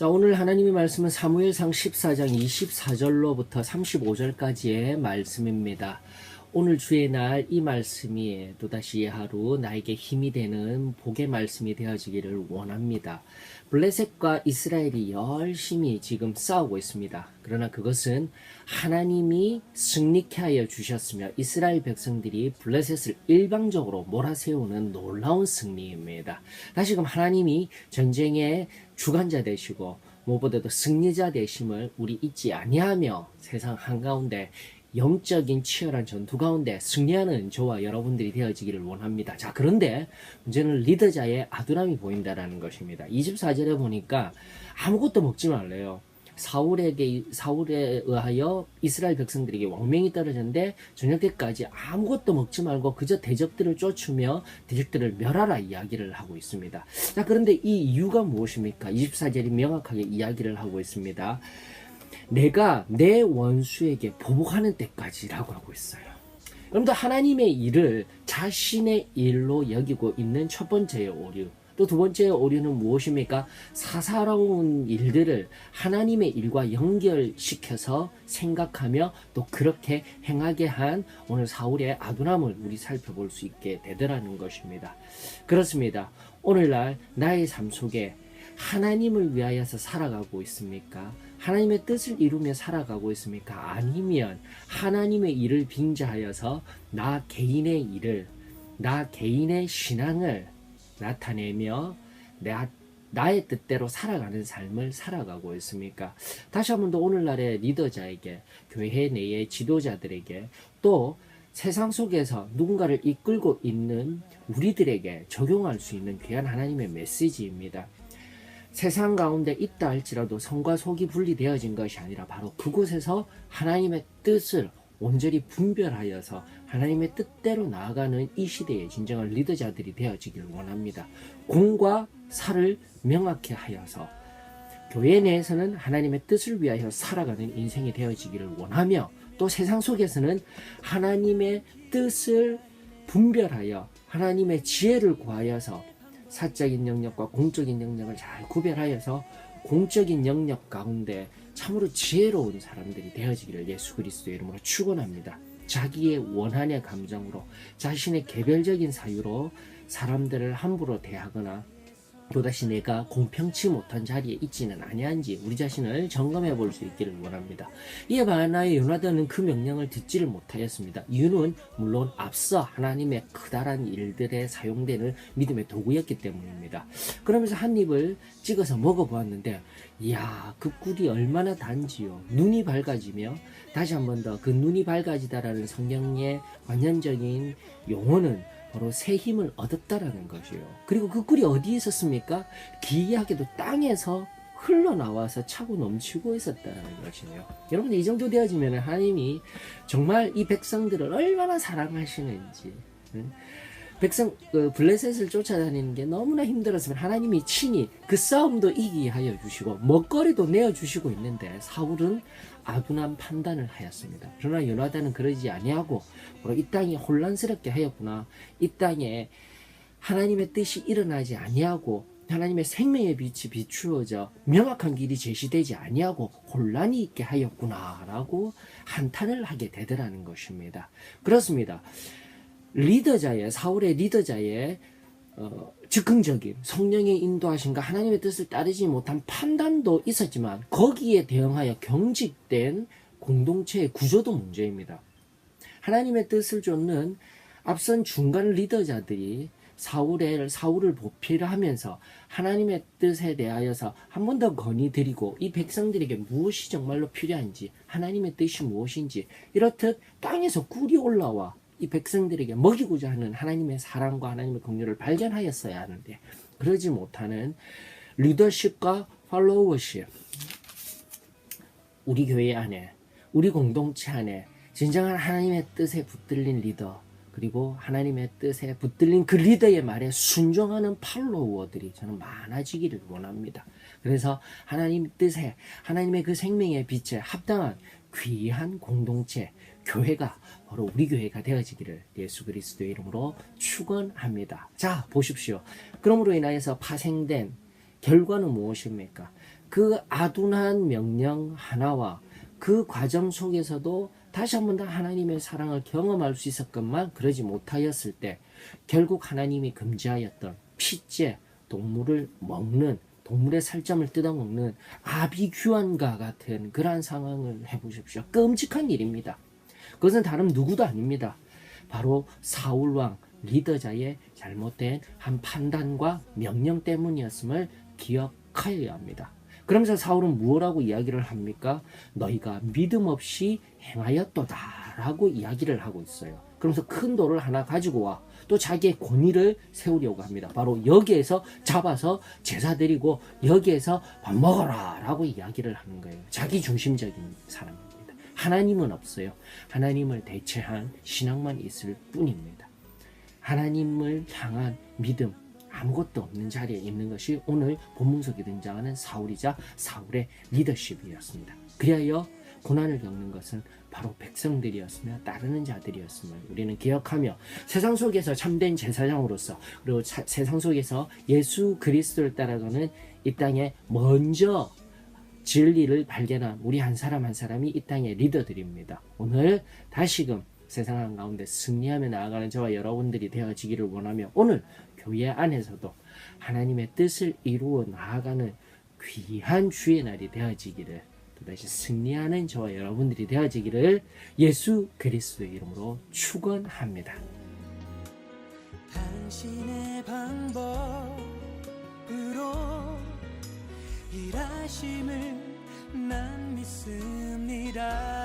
자, 오늘 하나님의 말씀은 사무엘상 14장 24절로부터 35절까지의 말씀입니다. 오늘 주의 날 이 말씀이 또다시 하루 나에게 힘이 되는 복의 말씀이 되어지기를 원합니다. 블레셋과 이스라엘이 열심히 지금 싸우고 있습니다. 그러나 그것은 하나님이 승리케 하여 주셨으며 이스라엘 백성들이 블레셋을 일방적으로 몰아세우는 놀라운 승리입니다. 다시금 하나님이 전쟁의 주관자 되시고 무엇보다도 승리자 되심을 우리 잊지 아니하며 세상 한가운데 영적인 치열한 전투 가운데 승리하는 저와 여러분들이 되어지기를 원합니다. 자, 그런데 문제는 리더자의 아둔함이 보인다라는 것입니다. 24절에 보니까 아무것도 먹지 말래요. 사울에 의하여 이스라엘 백성들에게 왕명이 떨어졌는데 저녁 때까지 아무것도 먹지 말고 그저 대적들을 쫓으며 대적들을 멸하라 이야기를 하고 있습니다. 자, 그런데 이 이유가 무엇입니까? 24절이 명확하게 이야기를 하고 있습니다. 내가 내 원수에게 보복하는 때까지라고 하고 있어요. 여러분들, 하나님의 일을 자신의 일로 여기고 있는 첫 번째의 오류, 또 두 번째의 오류는 무엇입니까? 사사로운 일들을 하나님의 일과 연결시켜서 생각하며 또 그렇게 행하게 한 오늘 사울의 아둔함을 우리 살펴볼 수 있게 되더라는 것입니다. 그렇습니다. 오늘날 나의 삶 속에 하나님을 위하여서 살아가고 있습니까? 하나님의 뜻을 이루며 살아가고 있습니까? 아니면 하나님의 일을 빙자하여서 나 개인의 일을, 나 개인의 신앙을 나타내며 나의 뜻대로 살아가는 삶을 살아가고 있습니까? 다시 한 번 더 오늘날의 리더자에게, 교회 내의 지도자들에게, 또 세상 속에서 누군가를 이끌고 있는 우리들에게 적용할 수 있는 귀한 하나님의 메시지입니다. 세상 가운데 있다 할지라도 성과 속이 분리되어진 것이 아니라 바로 그곳에서 하나님의 뜻을 온전히 분별하여서 하나님의 뜻대로 나아가는 이 시대의 진정한 리더자들이 되어지기를 원합니다. 공과 사를 명확히 하여서 교회 내에서는 하나님의 뜻을 위하여 살아가는 인생이 되어지기를 원하며, 또 세상 속에서는 하나님의 뜻을 분별하여 하나님의 지혜를 구하여서 사적인 영역과 공적인 영역을 잘 구별하여서 공적인 영역 가운데 참으로 지혜로운 사람들이 되어지기를 예수 그리스도의 이름으로 축원합니다. 자기의 원한의 감정으로, 자신의 개별적인 사유로 사람들을 함부로 대하거나 또다시 내가 공평치 못한 자리에 있지는 아니한지 우리 자신을 점검해 볼 수 있기를 원합니다. 이에 반하여 요나단은 그 명령을 듣지를 못하였습니다. 이유는 물론 앞서 하나님의 크다란 일들에 사용되는 믿음의 도구였기 때문입니다. 그러면서 한 입을 찍어서 먹어보았는데, 이야, 그 꿀이 얼마나 단지요. 눈이 밝아지며, 다시 한 번 더 그 눈이 밝아지다라는 성경의 관념적인 용어는 바로 새 힘을 얻었다라는 것이요. 그리고 그 꿀이 어디에 있었습니까? 기이하게도 땅에서 흘러나와서 차고 넘치고 있었다는 것이에요. 여러분, 이 정도 되어지면 하나님이 정말 이 백성들을 얼마나 사랑하시는지, 블레셋을 쫓아다니는 게 너무나 힘들었으면 하나님이 친히 그 싸움도 이기게 하여 주시고 먹거리도 내어주시고 있는데 사울은 아둔한 판단을 하였습니다. 그러나 요나단은 그러지 아니하고 이 땅이 혼란스럽게 하였구나, 이 땅에 하나님의 뜻이 일어나지 아니하고 하나님의 생명의 빛이 비추어져 명확한 길이 제시되지 아니하고 혼란이 있게 하였구나 라고 한탄을 하게 되더라는 것입니다. 그렇습니다. 사울의 리더자의 즉흥적인 성령의 인도하심과 하나님의 뜻을 따르지 못한 판단도 있었지만 거기에 대응하여 경직된 공동체의 구조도 문제입니다. 하나님의 뜻을 쫓는 앞선 중간 리더자들이 사울을 보필하면서 하나님의 뜻에 대하여서 한 번 더 건의드리고 이 백성들에게 무엇이 정말로 필요한지, 하나님의 뜻이 무엇인지, 이렇듯 땅에서 꿀이 올라와 이 백성들에게 먹이고자 하는 하나님의 사랑과 하나님의 긍휼을 발견하였어야 하는데 그러지 못하는 리더십과 팔로워십, 우리 교회 안에, 우리 공동체 안에 진정한 하나님의 뜻에 붙들린 리더, 그리고 하나님의 뜻에 붙들린 그 리더의 말에 순종하는 팔로워들이 저는 많아지기를 원합니다. 그래서 하나님 뜻에, 하나님의 그 생명의 빛에 합당한 귀한 공동체, 교회가 바로 우리 교회가 되어지기를 예수 그리스도의 이름으로 축원합니다. 자, 보십시오. 그러므로 인하여서 파생된 결과는 무엇입니까? 그 아둔한 명령 하나와 그 과정 속에서도 다시 한 번 더 하나님의 사랑을 경험할 수 있었건만 그러지 못하였을 때 결국 하나님이 금지하였던 핏째, 동물을 먹는, 동물의 살점을 뜯어먹는 아비규환과 같은 그러한 상황을 해보십시오. 끔찍한 일입니다. 그것은 다른 누구도 아닙니다. 바로 사울왕 리더자의 잘못된 한 판단과 명령 때문이었음을 기억하여야 합니다. 그러면서 사울은 무엇라고 이야기를 합니까? 너희가 믿음 없이 행하였도다 라고 이야기를 하고 있어요. 그러면서 큰 돌을 하나 가지고 와 또 자기의 권위를 세우려고 합니다. 바로 여기에서 잡아서 제사 드리고 여기에서 밥 먹어라 라고 이야기를 하는 거예요. 자기 중심적인 사람입니다. 하나님은 없어요. 하나님을 대체한 신앙만 있을 뿐입니다. 하나님을 향한 믿음, 아무것도 없는 자리에 있는 것이 오늘 본문 속에 등장하는 사울이자 사울의 리더십이었습니다. 그리하여 고난을 겪는 것은 바로 백성들이었으며 따르는 자들이었음을 우리는 기억하며 세상 속에서 참된 제사장으로서 그리고 세상 속에서 예수 그리스도를 따라가는 이 땅에 먼저 진리를 발견한 우리 한 사람 한 사람이 이 땅의 리더들입니다. 오늘 다시금 세상 가운데 승리하며 나아가는 저와 여러분들이 되어지기를 원하며 오늘 교회 안에서도 하나님의 뜻을 이루어 나아가는 귀한 주의 날이 되어지기를 또다시 승리하는 저와 여러분들이 되어지기를 예수 그리스도의 이름으로 축원합니다. 당신의 방법으로 일하심을 난 믿습니다.